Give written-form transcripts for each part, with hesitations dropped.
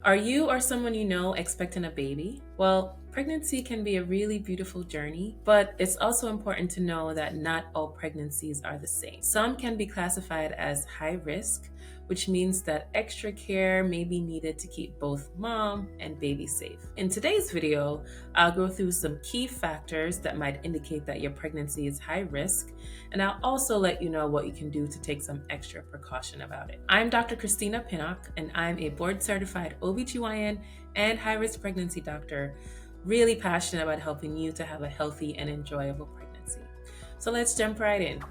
Are you or someone you know expecting a baby? Well, pregnancy can be a really beautiful journey, but it's also important to know that not all pregnancies are the same. Some can be classified as high risk, which means that extra care may be needed to keep both mom and baby safe. In today's video, I'll go through some key factors that might indicate that your pregnancy is high risk, and I'll also let you know what you can do to take some extra precaution about it. I'm Dr. Christina Pinnock, and I'm a board certified OBGYN and high risk pregnancy doctor, really passionate about helping you to have a healthy and enjoyable pregnancy. So let's jump right in.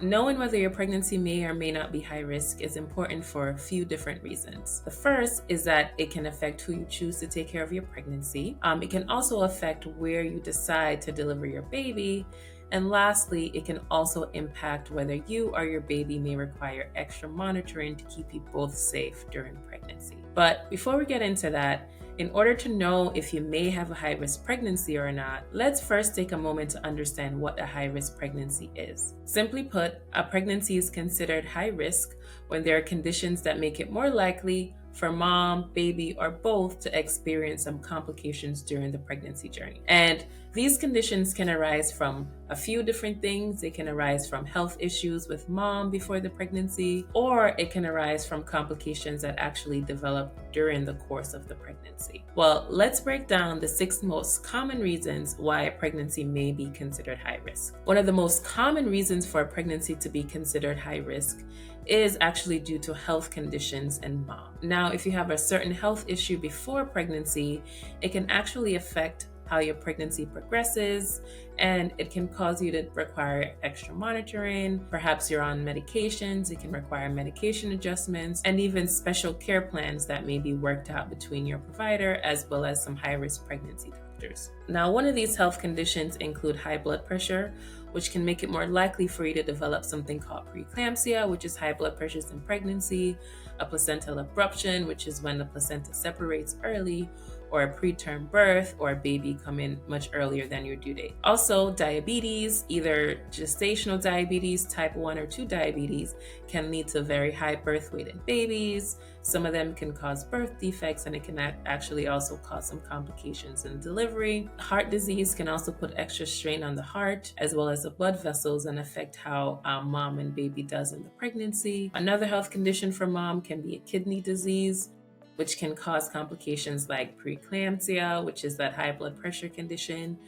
Knowing whether your pregnancy may or may not be high risk is important for a few different reasons. The first is that it can affect who you choose to take care of your pregnancy. It can also affect where you decide to deliver your baby. And lastly, it can also impact whether you or your baby may require extra monitoring to keep you both safe during pregnancy. But before we get into that, in order to know if you may have a high risk pregnancy or not, let's first take a moment to understand what a high risk pregnancy is. Simply put, a pregnancy is considered high risk when there are conditions that make it more likely for mom, baby, or both to experience some complications during the pregnancy journey. And these conditions can arise from a few different things. They can arise from health issues with mom before the pregnancy, or it can arise from complications that actually develop during the course of the pregnancy. Well, let's break down the 6 most common reasons why a pregnancy may be considered high risk. One of the most common reasons for a pregnancy to be considered high risk is actually due to health conditions in mom. Now, if you have a certain health issue before pregnancy, it can actually affect how your pregnancy progresses, and it can cause you to require extra monitoring. Perhaps you're on medications, it can require medication adjustments, and even special care plans that may be worked out between your provider as well as some high-risk pregnancy doctors. Now, one of these health conditions include high blood pressure, which can make it more likely for you to develop something called preeclampsia, which is high blood pressures in pregnancy, a placental abruption, which is when the placenta separates early, or a preterm birth, or a baby coming much earlier than your due date. Also, diabetes, either gestational diabetes, type 1 or 2 diabetes, can lead to very high birth weight in babies. Some of them can cause birth defects, and it can actually also cause some complications in delivery. Heart disease can also put extra strain on the heart, as well as the blood vessels, and affect how mom and baby does in the pregnancy. Another health condition for mom can be a kidney disease, which can cause complications like preeclampsia, which is that high blood pressure condition,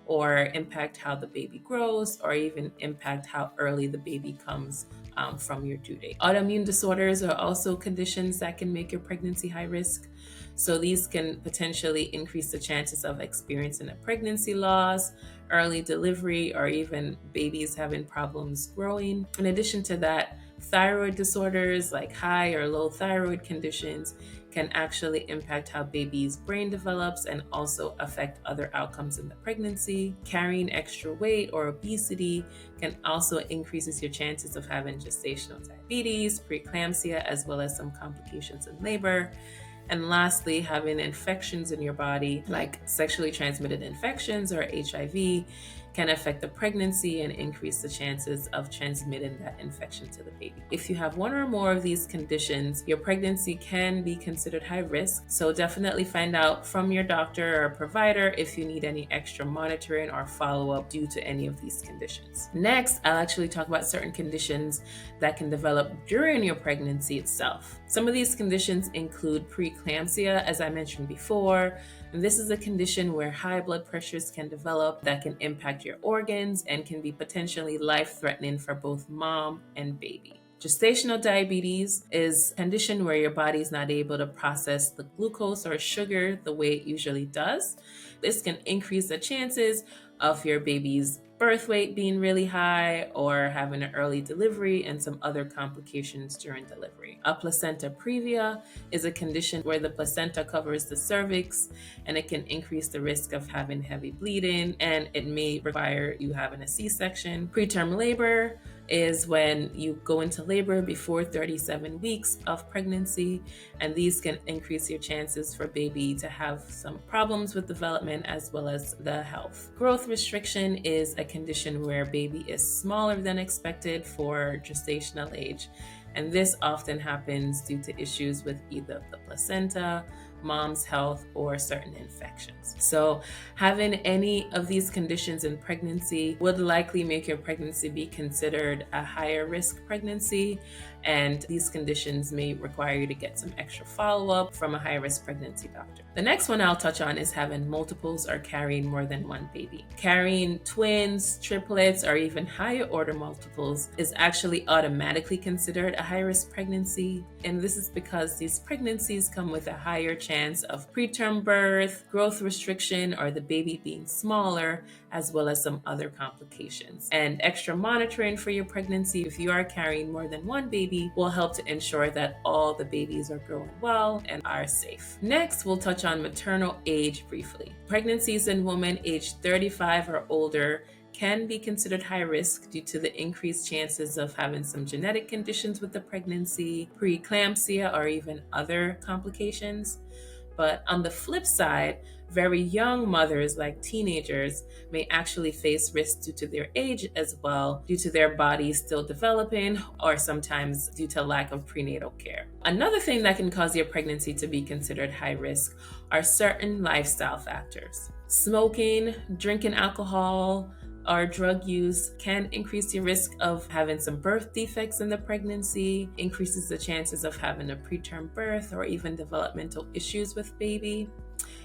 or impact how the baby grows, or even impact how early the baby comes from your due date. Autoimmune disorders are also conditions that can make your pregnancy high risk. So these can potentially increase the chances of experiencing a pregnancy loss, early delivery, or even babies having problems growing. In addition to that, thyroid disorders like high or low thyroid conditions can actually impact how baby's brain develops and also affect other outcomes in the pregnancy. Carrying extra weight or obesity can also increases your chances of having gestational diabetes, preeclampsia, as well as some complications in labor. And lastly, having infections in your body, like sexually transmitted infections or HIV, can affect the pregnancy and increase the chances of transmitting that infection to the baby. If you have one or more of these conditions, your pregnancy can be considered high risk. So definitely find out from your doctor or provider if you need any extra monitoring or follow-up due to any of these conditions. Next, I'll actually talk about certain conditions that can develop during your pregnancy itself. Some of these conditions include preeclampsia, as I mentioned before. And this is a condition where high blood pressures can develop that can impact your organs and can be potentially life-threatening for both mom and baby. Gestational diabetes is a condition where your body is not able to process the glucose or sugar the way it usually does. This can increase the chances of your baby's birth weight being really high or having an early delivery and some other complications during delivery. A placenta previa is a condition where the placenta covers the cervix, and it can increase the risk of having heavy bleeding, and it may require you having a C-section. Preterm labor is when you go into labor before 37 weeks of pregnancy, and these can increase your chances for baby to have some problems with development as well as the health. Growth restriction is a condition where baby is smaller than expected for gestational age, And this often happens due to issues with either the placenta, mom's health, or certain infections. So having any of these conditions in pregnancy would likely make your pregnancy be considered a higher risk pregnancy, and these conditions may require you to get some extra follow-up from a high-risk pregnancy doctor. The next one I'll touch on is having multiples or carrying more than one baby. Carrying twins, triplets, or even higher order multiples is actually automatically considered a high-risk pregnancy, and this is because these pregnancies come with a higher chance of preterm birth, growth restriction, or the baby being smaller, as well as some other complications. And extra monitoring for your pregnancy, if you are carrying more than one baby, will help to ensure that all the babies are growing well and are safe. Next, we'll touch on maternal age briefly. Pregnancies in women aged 35 or older can be considered high risk due to the increased chances of having some genetic conditions with the pregnancy, preeclampsia, or even other complications. But on the flip side, very young mothers, like teenagers, may actually face risks due to their age as well, due to their bodies still developing, or sometimes due to lack of prenatal care. Another thing that can cause your pregnancy to be considered high risk are certain lifestyle factors. Smoking, drinking alcohol, or drug use can increase your risk of having some birth defects in the pregnancy, increases the chances of having a preterm birth or even developmental issues with baby.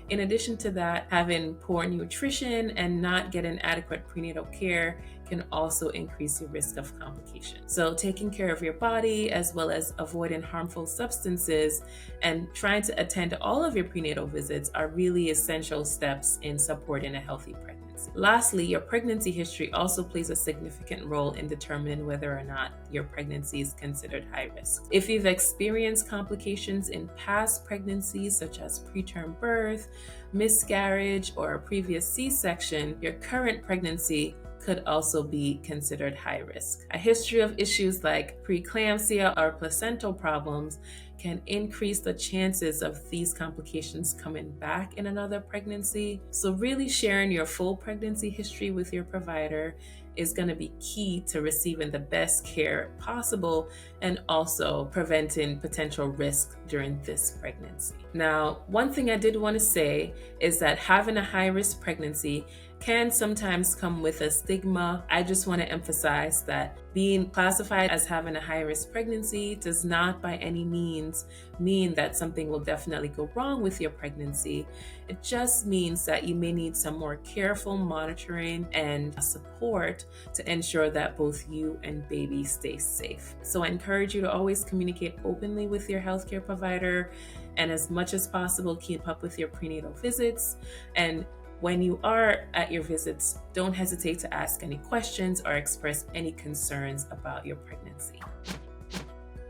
In addition to that, having poor nutrition and not getting adequate prenatal care can also increase your risk of complications. So taking care of your body, as well as avoiding harmful substances and trying to attend all of your prenatal visits, are really essential steps in supporting a healthy pregnancy. Lastly, your pregnancy history also plays a significant role in determining whether or not your pregnancy is considered high risk. If you've experienced complications in past pregnancies, such as preterm birth, miscarriage, or a previous C-section, your current pregnancy could also be considered high risk. A history of issues like preeclampsia or placental problems can increase the chances of these complications coming back in another pregnancy. So really sharing your full pregnancy history with your provider is going to be key to receiving the best care possible and also preventing potential risk during this pregnancy. Now, one thing I did want to say is that having a high-risk pregnancy can sometimes come with a stigma. I just want to emphasize that being classified as having a high-risk pregnancy does not by any means mean that something will definitely go wrong with your pregnancy. It just means that you may need some more careful monitoring and support to ensure that both you and baby stay safe. So I encourage you to always communicate openly with your healthcare provider, and as much as possible, keep up with your prenatal visits. And when you are at your visits, don't hesitate to ask any questions or express any concerns about your pregnancy.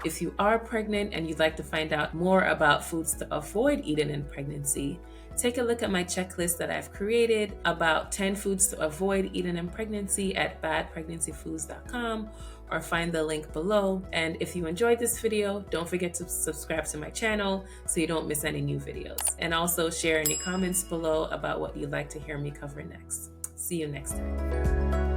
If you are pregnant and you'd like to find out more about foods to avoid eating in pregnancy, take a look at my checklist that I've created about 10 foods to avoid eating in pregnancy at badpregnancyfoods.com, or find the link below. And if you enjoyed this video, don't forget to subscribe to my channel so you don't miss any new videos. And also share any comments below about what you'd like to hear me cover next. See you next time.